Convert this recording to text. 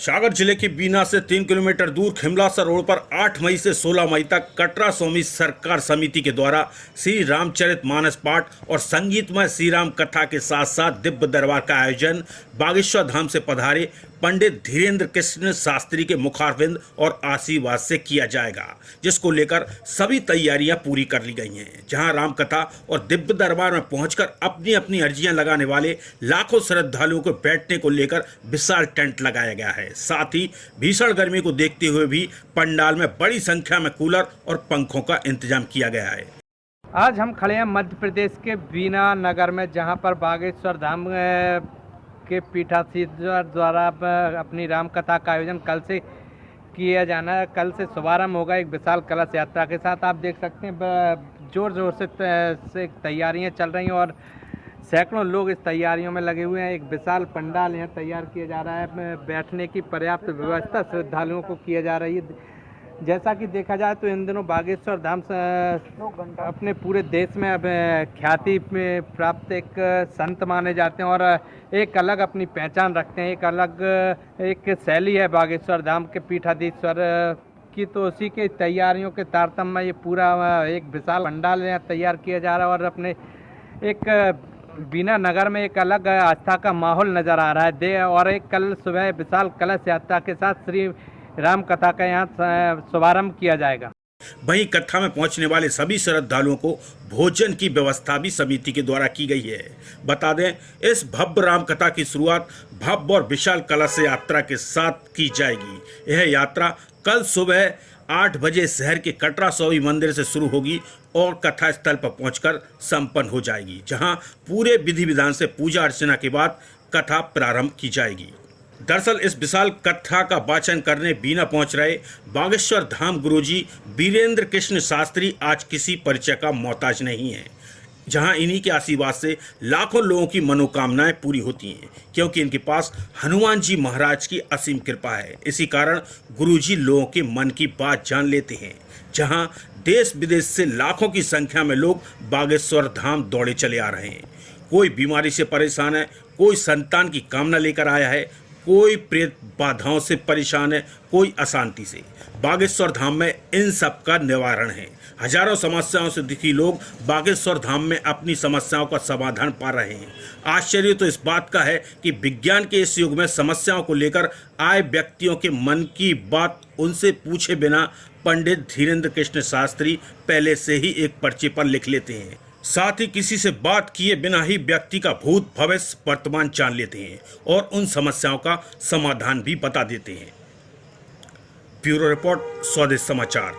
सागर जिले के बीना से 3 किलोमीटर दूर खिमलासा रोड पर 8 मई से 16 मई तक कटरा स्वामी सरकार समिति के द्वारा श्री रामचरितमानस पाठ और संगीतमय श्री राम कथा के साथ साथ दिव्य दरबार का आयोजन बागेश्वर धाम से पधारे पंडित धीरेन्द्र कृष्ण शास्त्री के मुखारविंद और आशीर्वाद से किया जाएगा, जिसको लेकर सभी तैयारियां पूरी कर ली गई हैं। जहां रामकथा और दिव्य दरबार में पहुंचकर अपनी अपनी अर्जियां लगाने वाले लाखों श्रद्धालुओं को बैठने को लेकर विशाल टेंट लगाया गया है। साथ ही भीषण गर्मी को देखते हुए भी पंडाल में बड़ी संख्या में कूलर और पंखों का इंतजाम किया गया है। आज हम खड़े हैं मध्य प्रदेश के बीना नगर में, जहां पर बागेश्वर धाम के पीठाधीश्वर द्वारा अपनी राम कथा का आयोजन कल से किया जाना है। कल से शुभारंभ होगा एक विशाल कलश यात्रा के साथ। आप देख सकते हैं जोर जोर से तैयारियां चल रही हैं और सैकड़ों लोग इस तैयारियों में लगे हुए हैं। एक विशाल पंडाल यहाँ तैयार किया जा रहा है। बैठने की पर्याप्त व्यवस्था श्रद्धालुओं को किया जा रही है। जैसा कि देखा जाए तो इन दिनों बागेश्वर धाम अपने पूरे देश में अब ख्याति में प्राप्त एक संत माने जाते हैं और एक अलग अपनी पहचान रखते हैं। एक अलग एक शैली है बागेश्वर धाम के पीठाधीश्वर की, तो उसी के तैयारियों के तारतम्य में ये पूरा एक विशाल पंडाल यहाँ तैयार किया जा रहा है और अपने एक बीना नगर में एक अलग आस्था का माहौल नज़र आ रहा है। और एक कल सुबह विशाल कलश यात्रा के साथ श्री राम कथा का यहाँ शुभारंभ किया जाएगा। वहीं कथा में पहुंचने वाले सभी श्रद्धालुओं को भोजन की व्यवस्था भी समिति के द्वारा की गई है। बता दें, इस भव्य राम कथा की शुरुआत भव्य और विशाल कलश यात्रा के साथ की जाएगी। यह यात्रा कल सुबह 8 बजे शहर के कटरा स्वामी मंदिर से शुरू होगी और कथा स्थल पर पहुंचकर संपन्न हो जाएगी, जहां पूरे विधि विधान से पूजा अर्चना के बाद कथा प्रारंभ की जाएगी। दरअसल इस विशाल कथा का वाचन करने बीना पहुंच रहे बागेश्वर धाम गुरुजी वीरेंद्र कृष्ण शास्त्री आज किसी परिचय का मोहताज नहीं है, जहां इन्हीं के आशीर्वाद से लाखों लोगों की मनोकामनाएं पूरी होती हैं, क्योंकि इनके पास हनुमान जी महाराज की असीम कृपा है। इसी कारण गुरुजी लोगों के मन की बात जान लेते हैं। जहां देश विदेश से लाखों की संख्या में लोग बागेश्वर धाम दौड़े चले आ रहे हैं। कोई बीमारी से परेशान है, कोई संतान की कामना लेकर आया है, कोई प्रेत बाधाओं से परेशान है, कोई अशांति से। बागेश्वर धाम में इन सब का निवारण है। हजारों समस्याओं से दुखी लोग बागेश्वर धाम में अपनी समस्याओं का समाधान पा रहे हैं। आश्चर्य तो इस बात का है कि विज्ञान के इस युग में समस्याओं को लेकर आए व्यक्तियों के मन की बात उनसे पूछे बिना पंडित धीरेन्द्र कृष्ण शास्त्री पहले से ही एक पर्चे पर लिख लेते हैं। साथ ही किसी से बात किए बिना ही व्यक्ति का भूत भविष्य वर्तमान जान लेते हैं और उन समस्याओं का समाधान भी बता देते हैं। ब्यूरो रिपोर्ट, स्वदेश समाचार।